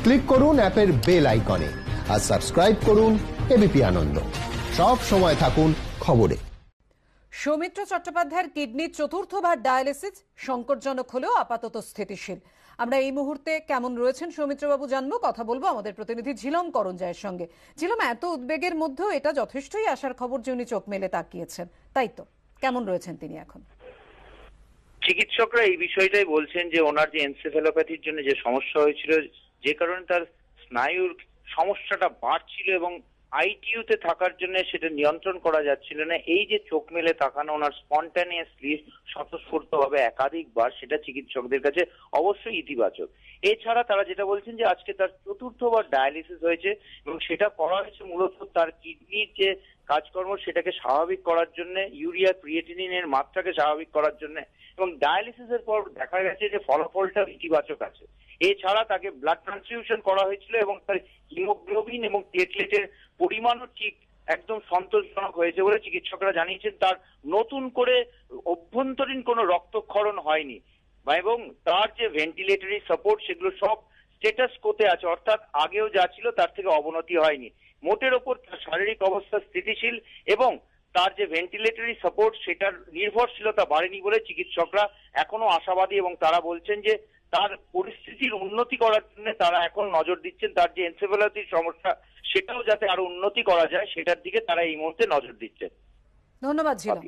Click করুন অ্যাপের bell আইকনে আর সাবস্ক্রাইব করুন এবিপি আনন্দ। সব সময় থাকুন খবরে। সৌমিত্র চট্টোপাধ্যায়ের কিডনির চতুর্থবার ডায়ালিসিস সংকটজনক হলেও আপাতত স্থিতিশীল। আমরা এই মুহূর্তে কেমন রয়েছেন সৌমিত্রবাবু জানবো, কথা বলবো আমাদের প্রতিনিধি ঝিলম করঞ্জয়ের সঙ্গে। ঝিলম, এত উদ্বেগের মধ্যেও এটা যথেষ্টই আশার খবর যে উনি চোখ মেলে তাকিয়েছেন, তাই তো? কেমন রয়েছেন তিনি এখন? চিকিৎসকরা এই বিষয়টাই বলছেন যে ওনার যে এনসেফেলোপ্যাথির জন্য যে সমস্যা হয়েছিল, যে কারণে তার স্নায়ুর সমস্যাটা বাড়ছিল এবং আইটিইউতে থাকার জন্য সেটা নিয়ন্ত্রণ করা যাচ্ছিল না, এই যে চোখ মেলে তাকানো ওনার স্পন্টানিয়াসলি স্বতঃস্ফূর্তভাবে একাধিকবার, সেটা চিকিৎসকদের কাছে অবশ্যই ইতিবাচক। এছাড়া তারা যেটা বলছেন যে আজকে তার চতুর্থবার ডায়ালিসিস হয়েছে এবং সেটা করা হয়েছে মূলত তার কিডনির যে কাজকর্ম সেটাকে স্বাভাবিক করার জন্য, ইউরিয়া ক্রিয়েটিনিনের মাত্রাকে স্বাভাবিক করার জন্য, এবং ডায়ালিসিসের পর দেখা গেছে যে ফলাফলটা ইতিবাচক আছে। এছাড়া তাকে ব্লাড ট্রান্সফিউশন করা হয়েছিল এবং তার হিমোগ্লোবিন এবং প্লেটলেটের পরিমাণও ঠিক একদম সন্তোষজনক হয়েছে বলে চিকিৎসকরা জানিয়েছেন। তার নতুন করে অভ্যন্তরীণ কোনো রক্তক্ষরণ হয়নি এবং তার যে ভেন্টিলেটরি সাপোর্ট সেগুলো সব স্টেটাস কোতে আছে, অর্থাৎ আগেও যা ছিল তার থেকে অবনতি হয়নি। মোটের ওপর তার শারীরিক অবস্থা স্থিতিশীল এবং তার যে ভেন্টিলেটরি সাপোর্ট সেটার নির্ভরশীলতা বাড়েনি বলে চিকিৎসকরা এখনো আশাবাদী এবং তারা বলছেন যে তার পরিস্থিতির উন্নতি করার জন্য তারা এখন নজর দিচ্ছেন। তার যে এনসেফেলোপ্যাথির সমস্যা সেটাও যাতে আরো উন্নতি করা যায় সেটার দিকে তারা এই মুহূর্তে নজর দিচ্ছেন। ধন্যবাদ ঝিলম।